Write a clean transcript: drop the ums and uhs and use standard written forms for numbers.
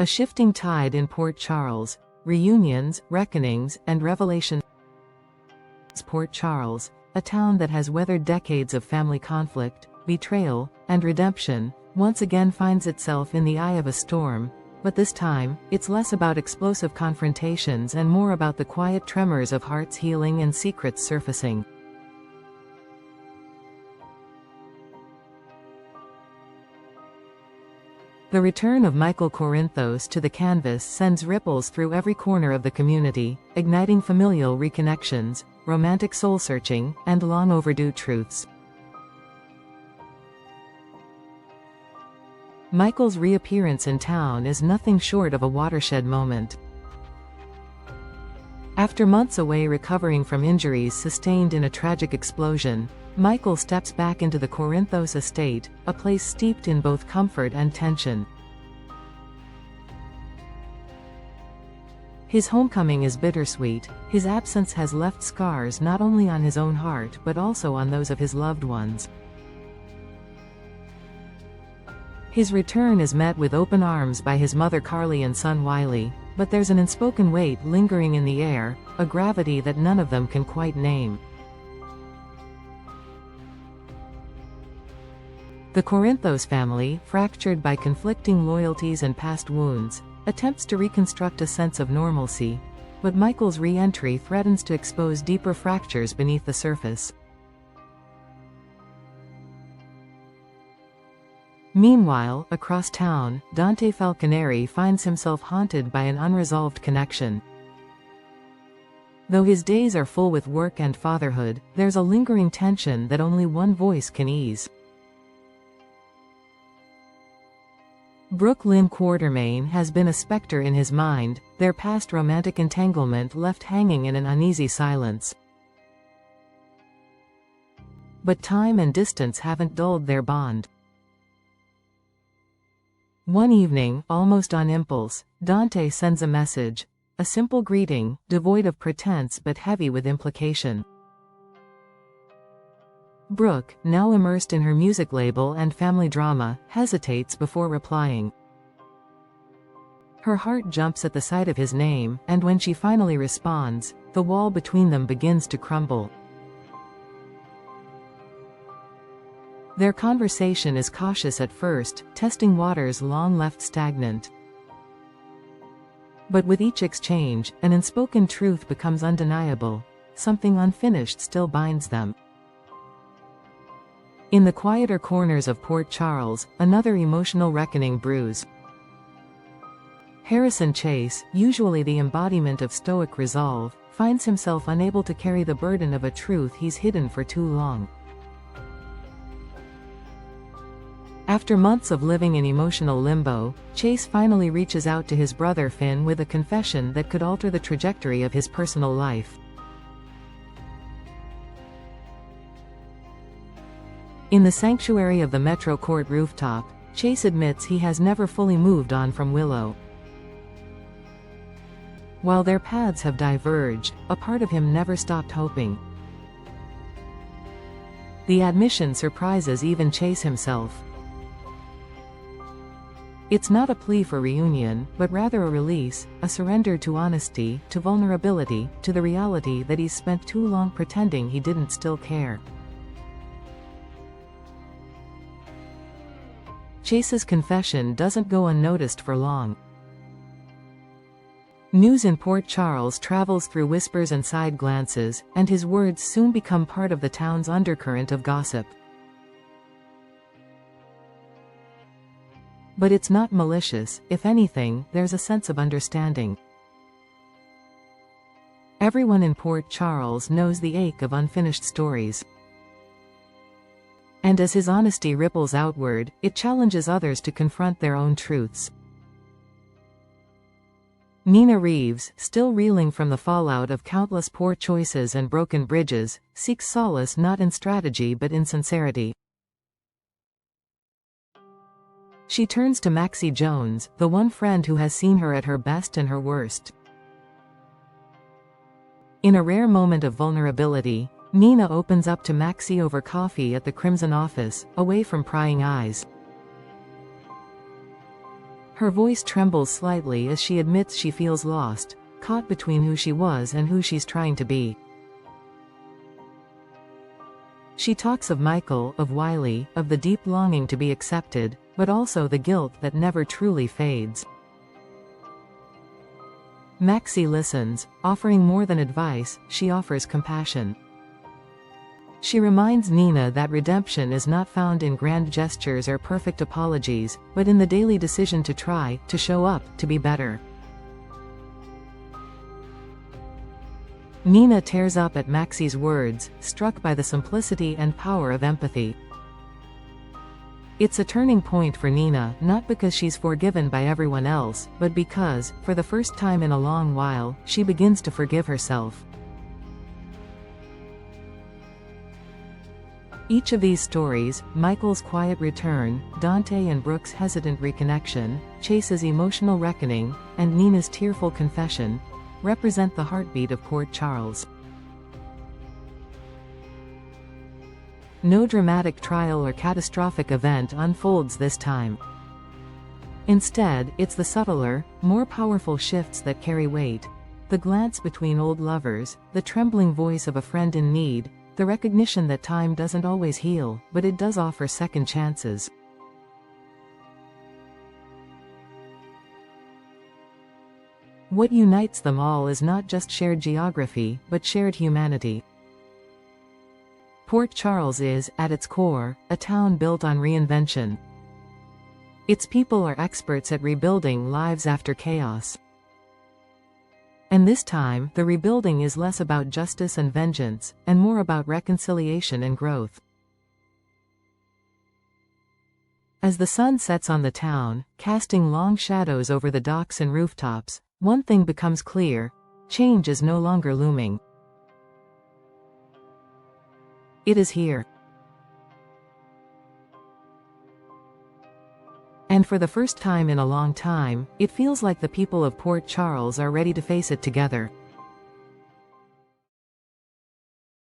A shifting tide in Port Charles, reunions, reckonings, and revelations. Port Charles, a town that has weathered decades of family conflict, betrayal, and redemption, once again finds itself in the eye of a storm, but this time, it's less about explosive confrontations and more about the quiet tremors of hearts healing and secrets surfacing. The return of Michael Corinthos to the canvas sends ripples through every corner of the community, igniting familial reconnections, romantic soul-searching, and long-overdue truths. Michael's reappearance in town is nothing short of a watershed moment. After months away recovering from injuries sustained in a tragic explosion, Michael steps back into the Corinthos estate, a place steeped in both comfort and tension. His homecoming is bittersweet. His absence has left scars not only on his own heart but also on those of his loved ones. His return is met with open arms by his mother Carly and son Wiley, but there's an unspoken weight lingering in the air, a gravity that none of them can quite name. The Corinthos family, fractured by conflicting loyalties and past wounds, attempts to reconstruct a sense of normalcy, but Michael's re-entry threatens to expose deeper fractures beneath the surface. Meanwhile, across town, Dante Falconeri finds himself haunted by an unresolved connection. Though his days are full with work and fatherhood, there's a lingering tension that only one voice can ease. Brook Lynn Quartermain has been a specter in his mind, their past romantic entanglement left hanging in an uneasy silence. But time and distance haven't dulled their bond. One evening, almost on impulse, Dante sends a message, a simple greeting, devoid of pretense but heavy with implication. Brooke, now immersed in her music label and family drama, hesitates before replying. Her heart jumps at the sight of his name, and when she finally responds, the wall between them begins to crumble. Their conversation is cautious at first, testing waters long left stagnant. But with each exchange, an unspoken truth becomes undeniable. Something unfinished still binds them. In the quieter corners of Port Charles, another emotional reckoning brews. Harrison Chase, usually the embodiment of stoic resolve, finds himself unable to carry the burden of a truth he's hidden for too long. After months of living in emotional limbo, Chase finally reaches out to his brother Finn with a confession that could alter the trajectory of his personal life. In the sanctuary of the Metro Court rooftop, Chase admits he has never fully moved on from Willow. While their paths have diverged, a part of him never stopped hoping. The admission surprises even Chase himself. It's not a plea for reunion, but rather a release, a surrender to honesty, to vulnerability, to the reality that he's spent too long pretending he didn't still care. Chase's confession doesn't go unnoticed for long. News in Port Charles travels through whispers and side glances, and his words soon become part of the town's undercurrent of gossip. But it's not malicious. If anything, there's a sense of understanding. Everyone in Port Charles knows the ache of unfinished stories. And as his honesty ripples outward, it challenges others to confront their own truths. Nina Reeves, still reeling from the fallout of countless poor choices and broken bridges, seeks solace not in strategy but in sincerity. She turns to Maxie Jones, the one friend who has seen her at her best and her worst. In a rare moment of vulnerability, Nina opens up to Maxie over coffee at the Crimson office, away from prying eyes. Her voice trembles slightly as she admits she feels lost, caught between who she was and who she's trying to be. She talks of Michael, of Wiley, of the deep longing to be accepted, but also the guilt that never truly fades. Maxie listens, offering more than advice, she offers compassion. She reminds Nina that redemption is not found in grand gestures or perfect apologies, but in the daily decision to try, to show up, to be better. Nina tears up at Maxie's words, struck by the simplicity and power of empathy. It's a turning point for Nina, not because she's forgiven by everyone else, but because, for the first time in a long while, she begins to forgive herself. Each of these stories, Michael's quiet return, Dante and Brook's hesitant reconnection, Chase's emotional reckoning, and Nina's tearful confession, represent the heartbeat of Port Charles. No dramatic trial or catastrophic event unfolds this time. Instead, it's the subtler, more powerful shifts that carry weight. The glance between old lovers, the trembling voice of a friend in need, the recognition that time doesn't always heal, but it does offer second chances. What unites them all is not just shared geography, but shared humanity. Port Charles is, at its core, a town built on reinvention. Its people are experts at rebuilding lives after chaos. And this time, the rebuilding is less about justice and vengeance, and more about reconciliation and growth. As the sun sets on the town, casting long shadows over the docks and rooftops, one thing becomes clear: change is no longer looming. It is here. And for the first time in a long time, it feels like the people of Port Charles are ready to face it together.